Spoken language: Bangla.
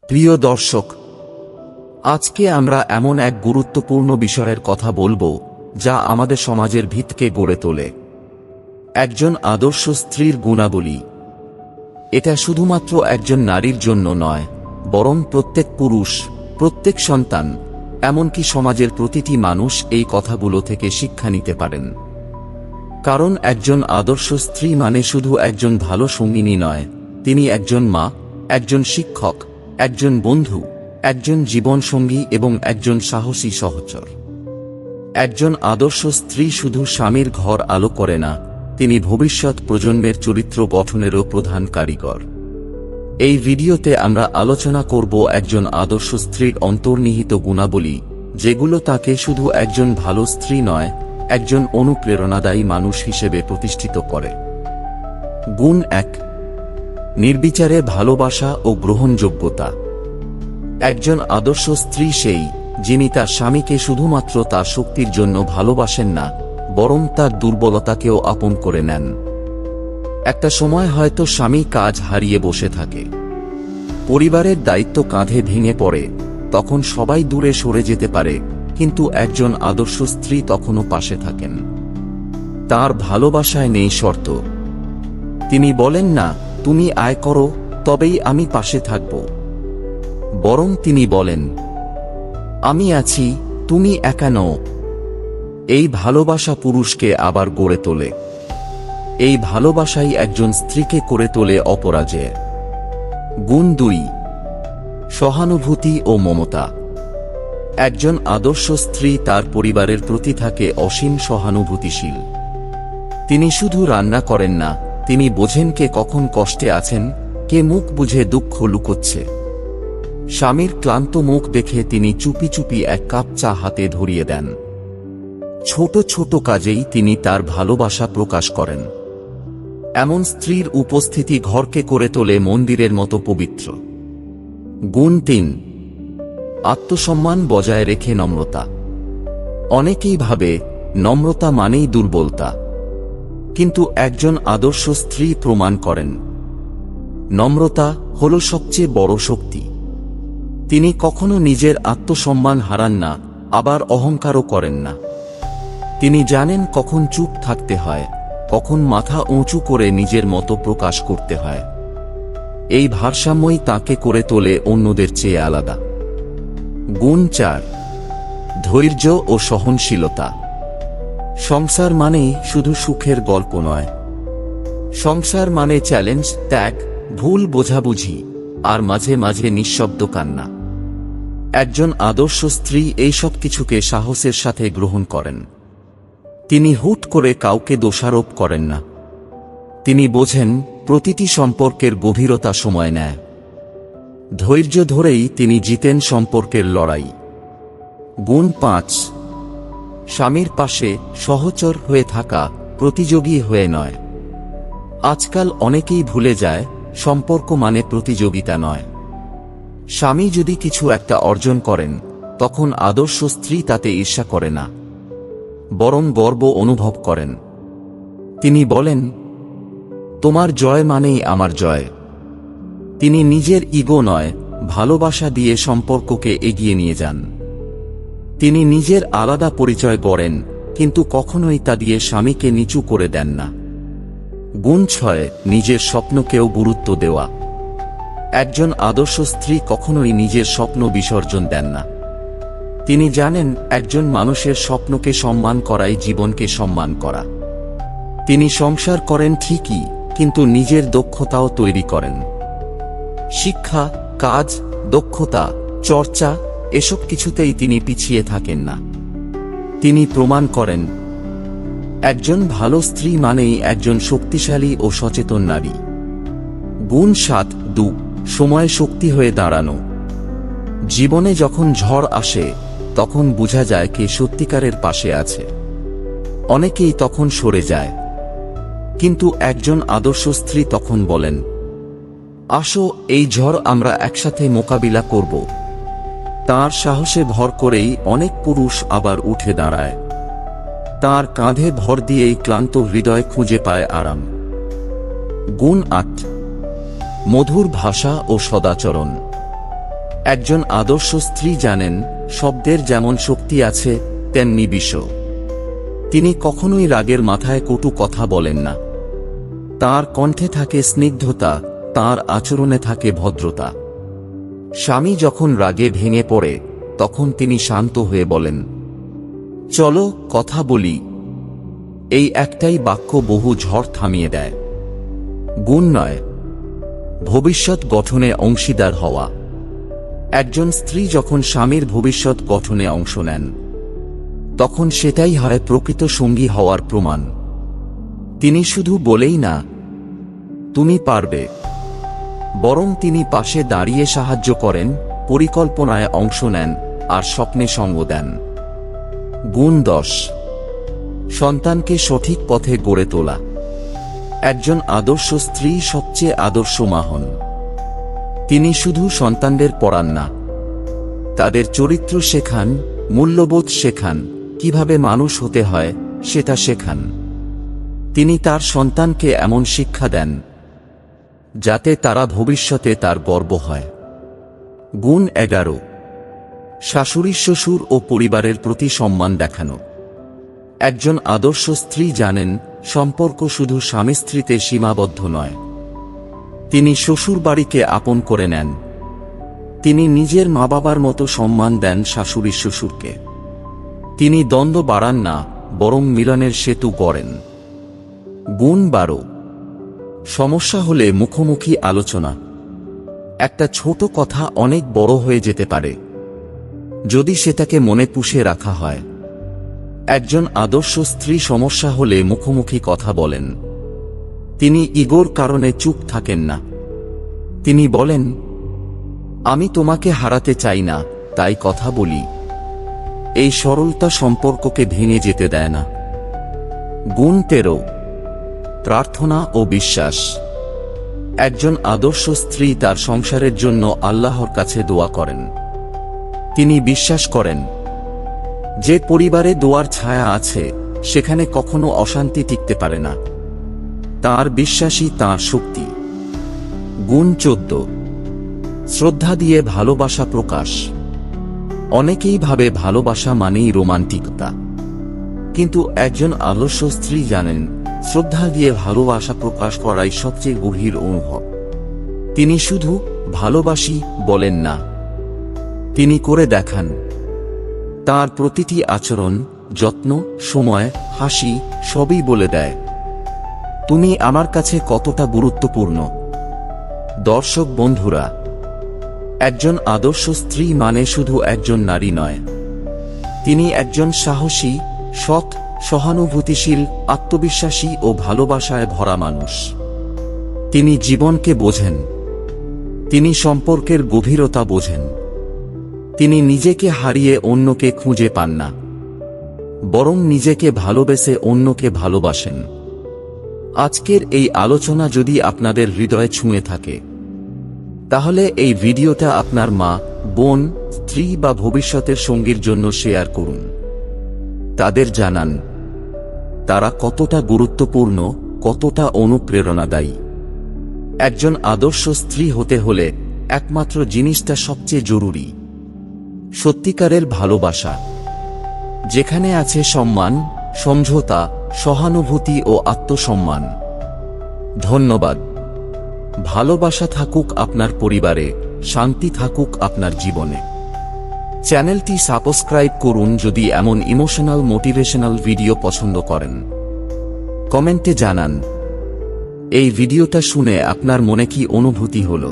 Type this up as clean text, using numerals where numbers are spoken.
প্রিয় দর্শক, আজকে আমরা এমন এক গুরুত্বপূর্ণ বিষয়ের কথা বলবো যা আমাদের সমাজের ভিতকে গড়ে তোলে। একজন আদর্শ স্ত্রীর গুণাবলী। এটা শুধুমাত্র একজন নারীর জন্য নয়, বরং প্রত্যেক পুরুষ, প্রত্যেক সন্তান, এমনকি সমাজের প্রতিটি মানুষ এই কথাগুলো থেকে শিক্ষা নিতে পারেন। কারণ একজন আদর্শ স্ত্রী মানে শুধু একজন ভালো সঙ্গিনী নয়, তিনি একজন মা, একজন শিক্ষক, একজন বন্ধু, একজন জীবনসঙ্গী এবং একজন সাহসী সহচর। একজন আদর্শ স্ত্রী শুধু স্বামীর ঘর আলো করে না, তিনি ভবিষ্যৎ প্রজন্মের চরিত্র গঠনেরও প্রধান কারিগর। এই ভিডিওতে আমরা আলোচনা করব একজন আদর্শ স্ত্রীর অন্তর্নিহিত গুণাবলী, যেগুলো তাকে শুধু একজন ভালো স্ত্রী নয়, একজন অনুপ্রেরণাদায়ী মানুষ হিসেবে প্রতিষ্ঠিত করে। গুণ 1। নির্বিচারে ভালোবাসা ও গ্রহণযোগ্যতা। একজন আদর্শ স্ত্রী সেই, যিনি তার স্বামীকে শুধুমাত্র তার শক্তির জন্য ভালোবাসেন না, বরং তার দুর্বলতাকেও আপন করে নেন। একটা সময় হয়তো স্বামী কাজ হারিয়ে বসে থাকে, পরিবারের দায়িত্ব কাঁধে ভেঙে পড়ে, তখন সবাই দূরে সরে যেতে পারে, কিন্তু একজন আদর্শ স্ত্রী তখনও পাশে থাকেন। তার ভালোবাসায় নেই শর্ত। তিনি বলেন না, তুমি আয় করো, তবেই আমি পাশে থাকব। বরং তিনি বলেন, আমি আছি, তুমি একা নও। এই ভালোবাসা পুরুষকে আবার গড়ে তোলে। এই ভালোবাসাই একজন স্ত্রীকে করে তোলে অপরাজেয়। গুণ 2। সহানুভূতি ও মমতা। একজন আদর্শ স্ত্রী তার পরিবারের প্রতি থাকে অসীম সহানুভূতিশীল। তিনি শুধু রান্না করেন না, তিনি বোঝেন কে কখন কষ্টে আছেন, কে মুখ বুঝে দুঃখ লুকোচ্ছে। স্বামীর ক্লান্ত মুখ দেখে তিনি চুপি চুপি এক কাপ চা হাতে ধরিয়ে দেন। ছোট ছোট কাজেই তিনি তার ভালোবাসা প্রকাশ করেন। এমন স্ত্রীর উপস্থিতি ঘরকে করে তোলে মন্দিরের মতো পবিত্র। গুণ 3। আত্মসম্মান বজায় রেখে নম্রতা। অনেকেই ভাবে নম্রতা মানেই দুর্বলতা, কিন্তু একজন আদর্শ স্ত্রী প্রমাণ করেন, নম্রতা হল সবচেয়ে বড় শক্তি। তিনি কখনো নিজের আত্মসম্মান হারান না, আবার অহংকারও করেন না। তিনি জানেন কখন চুপ থাকতে হয়, কখন মাথা উঁচু করে নিজের মতো প্রকাশ করতে হয়। এই ভারসাম্যই তাকে করে তোলে অন্যদের চেয়ে আলাদা। গুণ 4। ধৈর্য ও সহনশীলতা। সংসার মানেই শুধু সুখের গল্প নয়। সংসার মানে চ্যালেঞ্জ, ত্যাগ, ভুল বোঝাবুঝি, আর মাঝে মাঝে নিঃশব্দ কান্না। একজন আদর্শ স্ত্রী এই সব কিছুকে সাহসের সাথে গ্রহণ করেন। তিনি হুট করে কাউকে দোষারোপ করেন না। তিনি বোঝেন প্রতিটি সম্পর্কের গভীরতা সময় নেয়। ধৈর্য ধরেই তিনি জিতেন সম্পর্কের লড়াই। গুণ 5। স্বামীর পাশে সহচর হয়ে থাকা, প্রতিযোগী হয়ে নয়। আজকাল অনেকেই ভুলে যায়, সম্পর্ক মানে প্রতিযোগিতা নয়। স্বামী যদি কিছু একটা অর্জন করেন, তখন আদর্শ স্ত্রী তাতে ঈর্ষা করে না, বরং গর্ব অনুভব করেন। তিনি বলেন, তোমার জয় মানেই আমার জয়। তিনি নিজের ইগো নয়, ভালোবাসা দিয়ে সম্পর্ককে এগিয়ে নিয়ে যান। তিনি নিজের আলাদা পরিচয় গড়েন, কিন্তু কখনোই তা দিয়ে স্বামীকে নিচু করে দেন না। গুণ 6। নিজের স্বপ্নকেও গুরুত্ব দেওয়া। একজন আদর্শ স্ত্রী কখনোই নিজের স্বপ্ন বিসর্জন দেন না। তিনি জানেন একজন মানুষের স্বপ্নকে সম্মান করাই জীবনকে সম্মান করা। তিনি সংসার করেন ঠিকই, কিন্তু নিজের দক্ষতাও তৈরি করেন। শিক্ষা, কাজ, দক্ষতা, চর্চা, এসব কিছুতেই তিনি পিছিয়ে থাকেন না। তিনি প্রমাণ করেন, একজন ভালো স্ত্রী মানেই একজন শক্তিশালী ও সচেতন নারী। গুণ 7। সময় শক্তি হয়ে দাঁড়ানো। জীবনে যখন ঝড় আসে, তখন বোঝা যায় কে সত্যিকারের পাশে আছে। অনেকেই তখন সরে যায়, কিন্তু একজন আদর্শ স্ত্রী তখন বলেন, আসো, এই ঝড় আমরা একসাথে মোকাবিলা করব। তার সাহসে ভর করেই অনেক পুরুষ আবার উঠে দাঁড়ায়। তার কাঁধে ভর দিয়েই ক্লান্ত হৃদয় খুঁজে পায় আরাম। গুণ 8। মধুর ভাষা ও সদাচরণ। একজন আদর্শ স্ত্রী জানেন, শব্দের যেমন শক্তি আছে তেমনি বিষ। তিনি কখনোই রাগের মাথায় কটু কথা বলেন না। তার কণ্ঠে থাকে স্নিগ্ধতা, তার আচরণে থাকে ভদ্রতা। স্বামী যখন রাগে ভেঙে পড়ে তখন তিনি শান্ত হয়ে বলেন, চলো কথা বলি। এই একটাই বাক্য বহু ঝড় থামিয়ে দেয়। গুণ নয়, ভবিষ্যৎ গঠনে অংশীদার হওয়া। একজন স্ত্রী যখন স্বামীর ভবিষ্যৎ গঠনে অংশ নেন তখন সেটাই হয় প্রকৃত সঙ্গী হওয়ার প্রমাণ। তিনি শুধু বলেই না তুমি পারবে, বরং তিনি পাশে দাঁড়িয়ে সাহায্য করেন, পরিকল্পনায় অংশ নেন আর স্বপ্নে সঙ্গ দেন। গুণ 10, সন্তানকে সঠিক পথে গড়ে তোলা। একজন আদর্শ স্ত্রী সবচেয়ে আদর্শ মা হন। তিনি শুধু সন্তানদের পড়ান না, তাদের চরিত্র শেখান, মূল্যবোধ শেখান, কিভাবে মানুষ হতে হয় সেটা শেখান। তিনি তার সন্তানকে এমন শিক্ষা দেন যাতে তারা ভবিষ্যতে তার গর্ব হয়। গুণ 11, শাশুড়ি শ্বশুর ও পরিবারের প্রতি সম্মান দেখানো। একজন আদর্শ স্ত্রী জানেন, সম্পর্ক শুধু স্বামী স্ত্রীতে সীমাবদ্ধ নয়। তিনি শ্বশুর বাড়িকে আপন করে নেন। তিনি নিজের মা বাবার মতো সম্মান দেন শাশুড়ি শ্বশুরকে। তিনি দ্বন্দ্ব বাড়ান না, বরং মিলনের সেতু গড়েন। গুণ 12, সমস্যা হলে মুখোমুখি আলোচনা। একটা ছোট কথা অনেক বড় হয়ে যেতে পারে যদি সেটাকে মনে পুষে রাখা হয়। একজন আদর্শ স্ত্রী সমস্যা হলে মুখোমুখি কথা বলেন। তিনি ইগোর কারণে চুপ থাকেন না। তিনি বলেন, আমি তোমাকে হারাতে চাই না, তাই কথা বলি। এই সরলতা সম্পর্ককে ভেঙে যেতে দেয় না। গুণ 13, প্রার্থনা ও বিশ্বাস। একজন আদর্শ স্ত্রী তার সংসারের জন্য আল্লাহর কাছে দোয়া করেন। তিনি বিশ্বাস করেন যে পরিবারে দোয়ার ছায়া আছে সেখানে কখনো অশান্তি টিকতে পারে না। তার বিশ্বাসই তাঁর শক্তি। গুণ 14, শ্রদ্ধা দিয়ে ভালোবাসা প্রকাশ। অনেকেই ভাবে ভালোবাসা মানেই রোমান্টিকতা, কিন্তু একজন আদর্শ স্ত্রী জানেন, শ্রদ্ধা দিয়ে ভালোবাসা প্রকাশ করাই সবচেয়ে গভীর অনুভব। তিনি শুধু ভালোবাসি বলেন না, তিনি করে দেখান। তার প্রতিটি আচরণ, যত্ন, সময়, হাসি সবই বলে দেয় তুমি আমার কাছে কতটা গুরুত্বপূর্ণ। দর্শক বন্ধুরা, একজন আদর্শ স্ত্রী মানে শুধু একজন নারী নয়, তিনি একজন সাহসী, সৎ, সহানুভূতিশীল, আত্মবিশ্বাসী ও ভালোবাসায় ভরা মানুষ। তিনি জীবনকে বোঝেন। তিনি সম্পর্কের গভীরতা বোঝেন। তিনি নিজেকে হারিয়ে অন্যকে খুঁজে পান না, বরং নিজেকে ভালোবেসে অন্যকে ভালোবাসেন। আজকের এই আলোচনা যদি আপনাদের হৃদয়ে ছুঁয়ে থাকে তাহলে এই ভিডিওটা আপনার মা, বোন, স্ত্রী বা ভবিষ্যতের সঙ্গীর জন্য শেয়ার করুন। তাদের জানান তারা কতটা গুরুত্বপূর্ণ, কতটা অনুপ্রেরণাদায়ী। একজন আদর্শ স্ত্রী হতে হলে একমাত্র জিনিসটা সবচেয়ে জরুরি, সত্যিকারের ভালোবাসা, যেখানে আছে সম্মান, সমঝোতা, সহানুভূতি ও আত্মসম্মান। ধন্যবাদ। ভালোবাসা থাকুক আপনার পরিবারে, শান্তি থাকুক আপনার জীবনে। চ্যানেলটি সাবস্ক্রাইব করুন যদি এমন ইমোশনাল মোটিভেশনাল ভিডিও পছন্দ করেন। কমেন্টে জানান এই ভিডিওটা শুনে আপনার মনে কি অনুভূতি হলো।